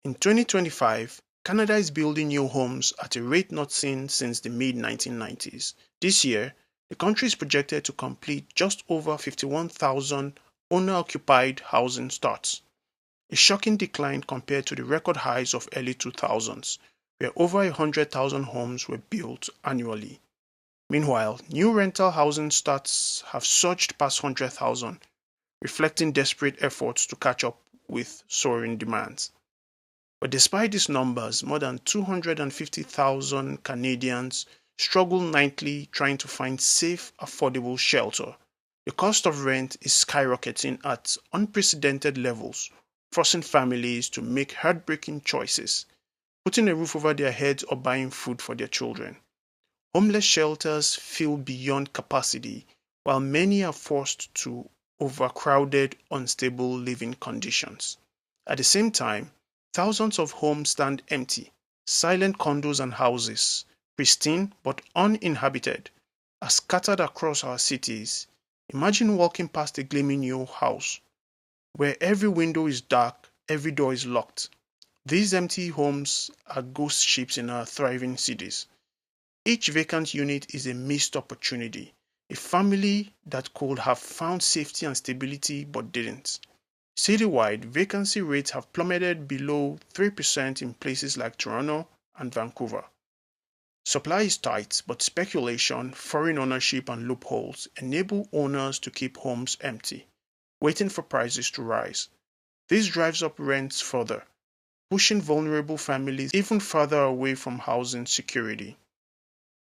In 2025, Canada is building new homes at a rate not seen since the mid-1990s. This year, the country is projected to complete just over 51,000 owner-occupied housing starts, a shocking decline compared to the record highs of early 2000s, where over 100,000 homes were built annually. Meanwhile, new rental housing starts have surged past 100,000, reflecting desperate efforts to catch up with soaring demands. But despite these numbers, more than 250,000 Canadians struggle nightly trying to find safe, affordable shelter. The cost of rent is skyrocketing at unprecedented levels, forcing families to make heartbreaking choices, putting a roof over their heads or buying food for their children. Homeless shelters fill beyond capacity, while many are forced to overcrowded, unstable living conditions. At the same time, thousands of homes stand empty. Silent condos and houses, pristine but uninhabited, are scattered across our cities. Imagine walking past a gleaming new house, where every window is dark, every door is locked. These empty homes are ghost ships in our thriving cities. Each vacant unit is a missed opportunity, a family that could have found safety and stability but didn't. Citywide, vacancy rates have plummeted below 3% in places like Toronto and Vancouver. Supply is tight, but speculation, foreign ownership, and loopholes enable owners to keep homes empty, waiting for prices to rise. This drives up rents further, pushing vulnerable families even further away from housing security.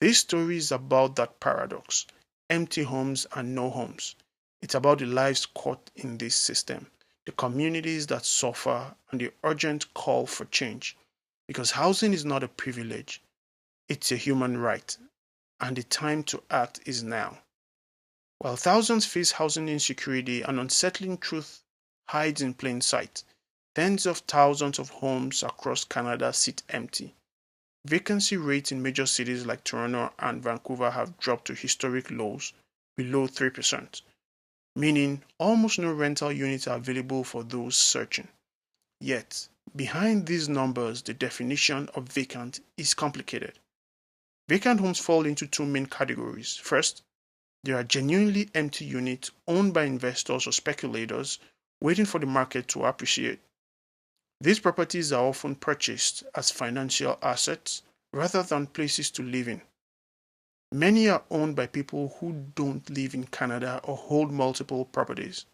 This story is about that paradox: empty homes and no homes. It's about the lives caught in this system, the communities that suffer, and the urgent call for change. Because housing is not a privilege, it's a human right, and the time to act is now. While thousands face housing insecurity, an unsettling truth hides in plain sight. Tens of thousands of homes across Canada sit empty. Vacancy rates in major cities like Toronto and Vancouver have dropped to historic lows, below 3%, meaning almost no rental units are available for those searching. Yet, behind these numbers, the definition of vacant is complicated. Vacant homes fall into two main categories. First, there are genuinely empty units owned by investors or speculators waiting for the market to appreciate. These properties are often purchased as financial assets rather than places to live in. Many are owned by people who don't live in Canada or hold multiple properties,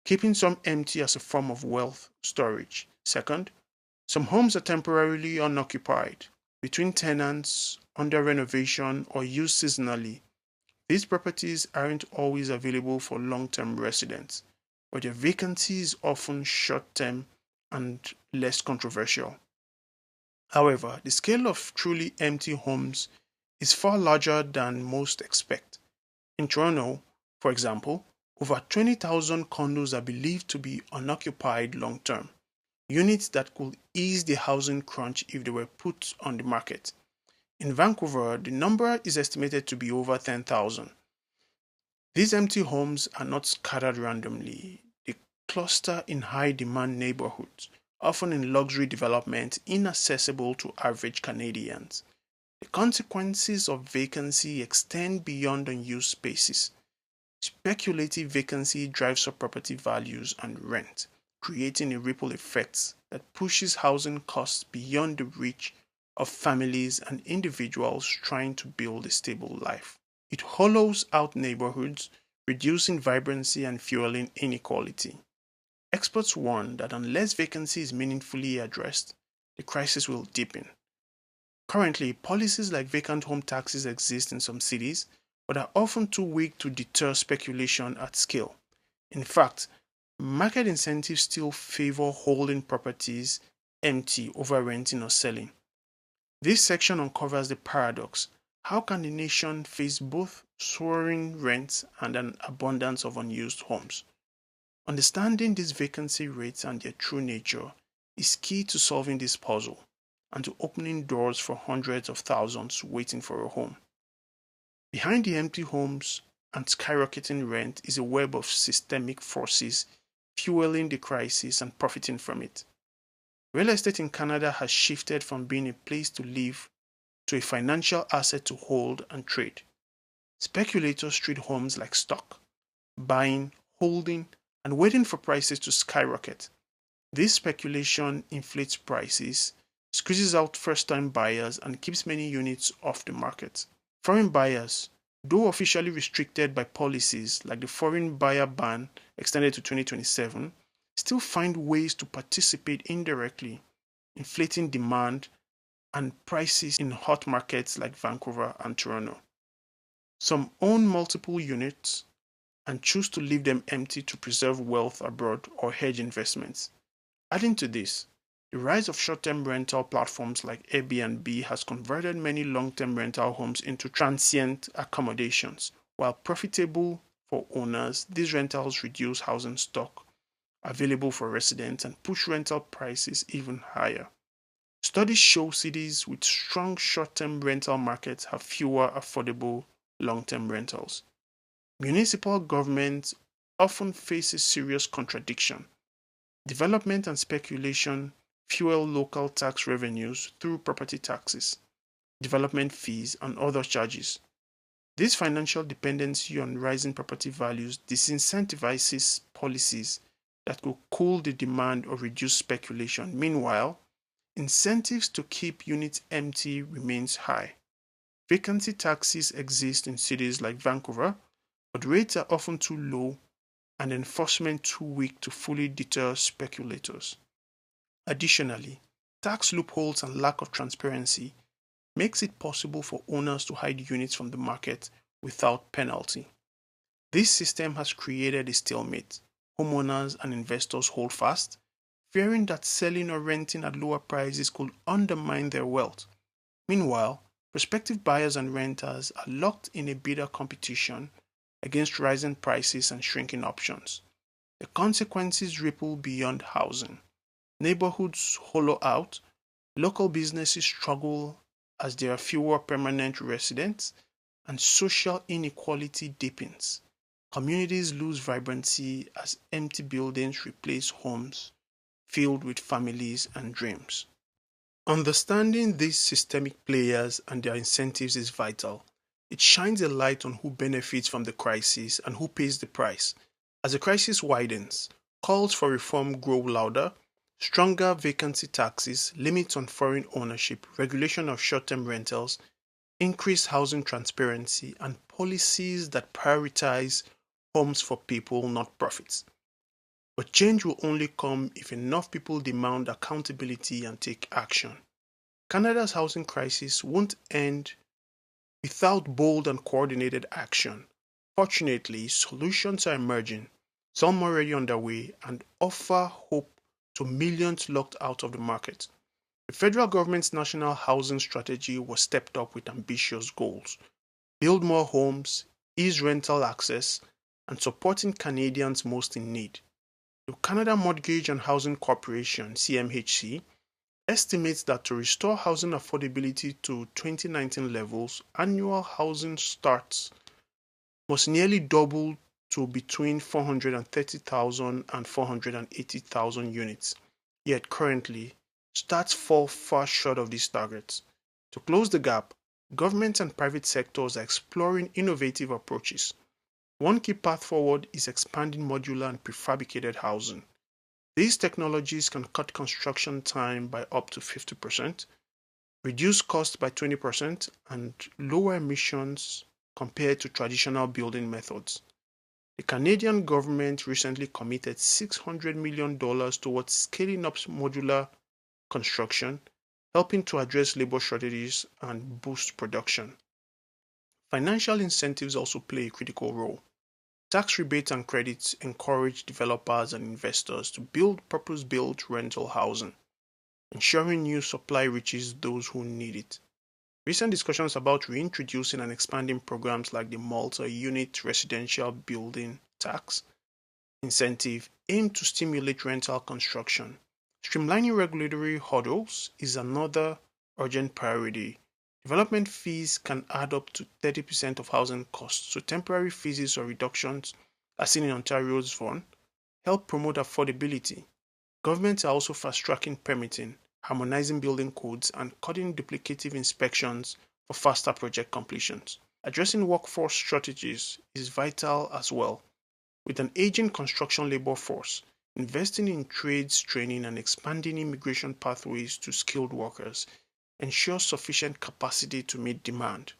keeping some empty as a form of wealth storage. Second, some homes are temporarily unoccupied, between tenants, under renovation, or used seasonally. These properties aren't always available for long-term residents, but their vacancy is often short-term and less controversial. However, the scale of truly empty homes is far larger than most expect. In Toronto, for example, over 20,000 condos are believed to be unoccupied long term, units that could ease the housing crunch if they were put on the market. In Vancouver, the number is estimated to be over 10,000. These empty homes are not scattered randomly. They cluster in high demand neighborhoods, often in luxury developments inaccessible to average Canadians. The consequences of vacancy extend beyond unused spaces. Speculative vacancy drives up property values and rent, creating a ripple effect that pushes housing costs beyond the reach of families and individuals trying to build a stable life. It hollows out neighborhoods, reducing vibrancy and fueling inequality. Experts warn that unless vacancy is meaningfully addressed, the crisis will deepen. Currently, policies like vacant home taxes exist in some cities, but are often too weak to deter speculation at scale. In fact, market incentives still favor holding properties empty over renting or selling. This section uncovers the paradox: how can a nation face both soaring rents and an abundance of unused homes? Understanding these vacancy rates and their true nature is key to solving this puzzle and to opening doors for hundreds of thousands waiting for a home. Behind the empty homes and skyrocketing rent is a web of systemic forces fueling the crisis and profiting from it. Real estate in Canada has shifted from being a place to live to a financial asset to hold and trade. Speculators treat homes like stock, buying, holding, and waiting for prices to skyrocket. This speculation inflates prices, squeezes out first time buyers, and keeps many units off the market. Foreign buyers, though officially restricted by policies like the foreign buyer ban extended to 2027, still find ways to participate indirectly, inflating demand and prices in hot markets like Vancouver and Toronto. Some own multiple units and choose to leave them empty to preserve wealth abroad or hedge investments. Adding to this, the rise of short-term rental platforms like Airbnb has converted many long-term rental homes into transient accommodations. While profitable for owners, these rentals reduce housing stock available for residents and push rental prices even higher. Studies show cities with strong short-term rental markets have fewer affordable long-term rentals. Municipal governments often face a serious contradiction. Development and speculation fuel local tax revenues through property taxes, development fees, and other charges. This financial dependency on rising property values disincentivizes policies that could cool the demand or reduce speculation. Meanwhile, incentives to keep units empty remains high. Vacancy taxes exist in cities like Vancouver, but rates are often too low and enforcement too weak to fully deter speculators. Additionally, tax loopholes and lack of transparency makes it possible for owners to hide units from the market without penalty. This system has created a stalemate. Homeowners and investors hold fast, fearing that selling or renting at lower prices could undermine their wealth. Meanwhile, prospective buyers and renters are locked in a bitter competition against rising prices and shrinking options. The consequences ripple beyond housing. Neighborhoods hollow out, local businesses struggle as there are fewer permanent residents, and social inequality deepens. Communities lose vibrancy as empty buildings replace homes filled with families and dreams. Understanding these systemic players and their incentives is vital. It shines a light on who benefits from the crisis and who pays the price. As the crisis widens, calls for reform grow louder. Stronger vacancy taxes, limits on foreign ownership, regulation of short term rentals, increased housing transparency, and policies that prioritize homes for people, not profits. But change will only come if enough people demand accountability and take action. Canada's housing crisis won't end without bold and coordinated action. Fortunately, solutions are emerging, some already underway, and offer hope to millions locked out of the market. The federal government's national housing strategy was stepped up with ambitious goals: build more homes, ease rental access, and supporting Canadians most in need. The Canada Mortgage and Housing Corporation (CMHC) estimates that to restore housing affordability to 2019 levels, annual housing starts must nearly double to between 430,000 and 480,000 units. Yet currently, starts fall far short of these targets. To close the gap, government and private sectors are exploring innovative approaches. One key path forward is expanding modular and prefabricated housing. These technologies can cut construction time by up to 50%, reduce costs by 20%, and lower emissions compared to traditional building methods. The Canadian government recently committed $600 million towards scaling up modular construction, helping to address labor shortages and boost production. Financial incentives also play a critical role. Tax rebates and credits encourage developers and investors to build purpose-built rental housing, ensuring new supply reaches those who need it. Recent discussions about reintroducing and expanding programs like the multi-unit residential building tax incentive aim to stimulate rental construction. Streamlining regulatory hurdles is another urgent priority. Development fees can add up to 30% of housing costs, so temporary fees or reductions, as seen in Ontario's Vaughan, help promote affordability. Governments are also fast-tracking permitting, harmonizing building codes, and cutting duplicative inspections for faster project completions. Addressing workforce shortages is vital as well. With an aging construction labor force, investing in trades training and expanding immigration pathways to skilled workers ensures sufficient capacity to meet demand.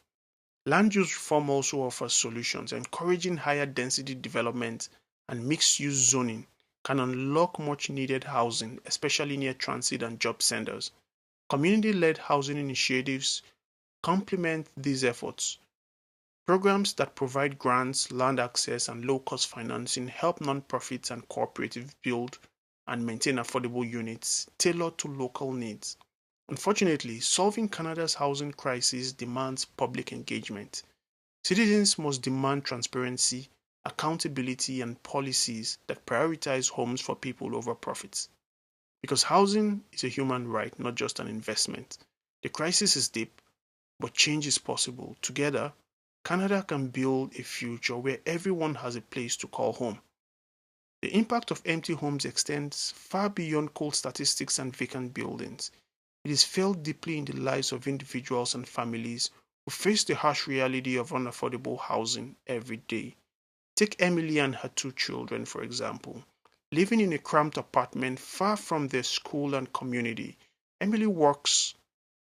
Land use reform also offers solutions. Encouraging higher density development and mixed use zoning can unlock much needed housing, especially near transit and job centers. Community led housing initiatives complement these efforts. Programs that provide grants, land access, and low cost financing help nonprofits and cooperatives build and maintain affordable units tailored to local needs. Unfortunately, solving Canada's housing crisis demands public engagement. Citizens must demand transparency, accountability, and policies that prioritize homes for people over profits. Because housing is a human right, not just an investment. The crisis is deep, but change is possible. Together, Canada can build a future where everyone has a place to call home. The impact of empty homes extends far beyond cold statistics and vacant buildings. It is felt deeply in the lives of individuals and families who face the harsh reality of unaffordable housing every day. Take Emily and her two children, for example. Living in a cramped apartment far from their school and community, Emily works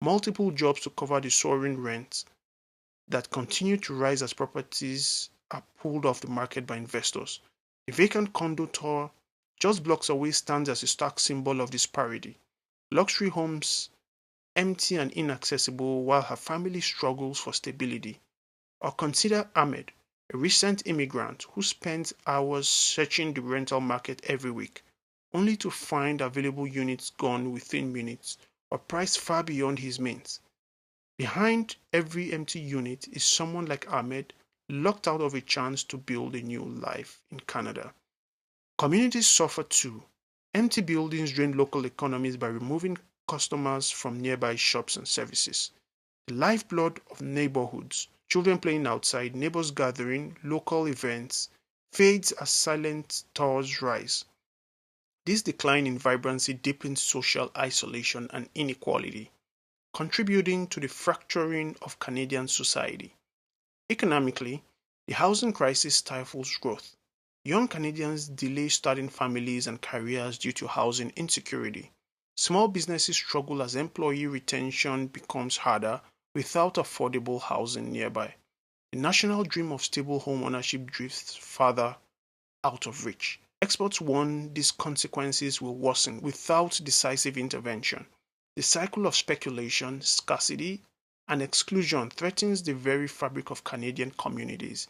multiple jobs to cover the soaring rents that continue to rise as properties are pulled off the market by investors. The vacant condo tower just blocks away stands as a stark symbol of disparity. Luxury homes empty and inaccessible while her family struggles for stability. Or consider Ahmed, a recent immigrant who spends hours searching the rental market every week, only to find available units gone within minutes or priced far beyond his means. Behind every empty unit is someone like Ahmed, locked out of a chance to build a new life in Canada. Communities suffer too. Empty buildings drain local economies by removing customers from nearby shops and services. The lifeblood of neighborhoods, children playing outside, neighbors gathering, local events, fades as silent towers rise. This decline in vibrancy deepens social isolation and inequality, contributing to the fracturing of Canadian society. Economically, the housing crisis stifles growth. Young Canadians delay starting families and careers due to housing insecurity. Small businesses struggle as employee retention becomes harder without affordable housing nearby. The national dream of stable home ownership drifts farther out of reach. Experts warn these consequences will worsen without decisive intervention. The cycle of speculation, scarcity, and exclusion threatens the very fabric of Canadian communities.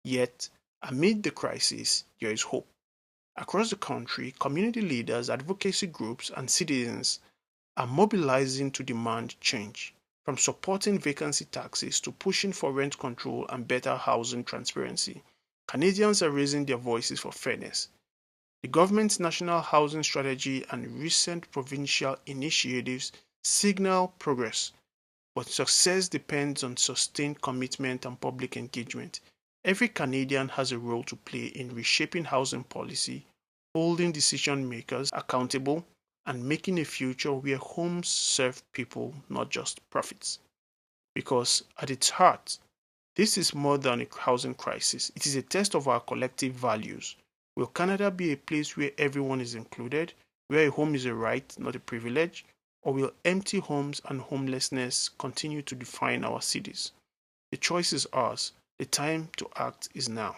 Yet, amid the crisis, there is hope. Across the country, community leaders, advocacy groups, and citizens are mobilizing to demand change, from supporting vacancy taxes to pushing for rent control and better housing transparency. Canadians are raising their voices for fairness. The government's national housing strategy and recent provincial initiatives signal progress, but success depends on sustained commitment and public engagement. Every Canadian has a role to play in reshaping housing policy, holding decision makers accountable, and making a future where homes serve people, not just profits. Because at its heart, this is more than a housing crisis. It is a test of our collective values. Will Canada be a place where everyone is included, where a home is a right, not a privilege? Or will empty homes and homelessness continue to define our cities? The choice is ours. The time to act is now.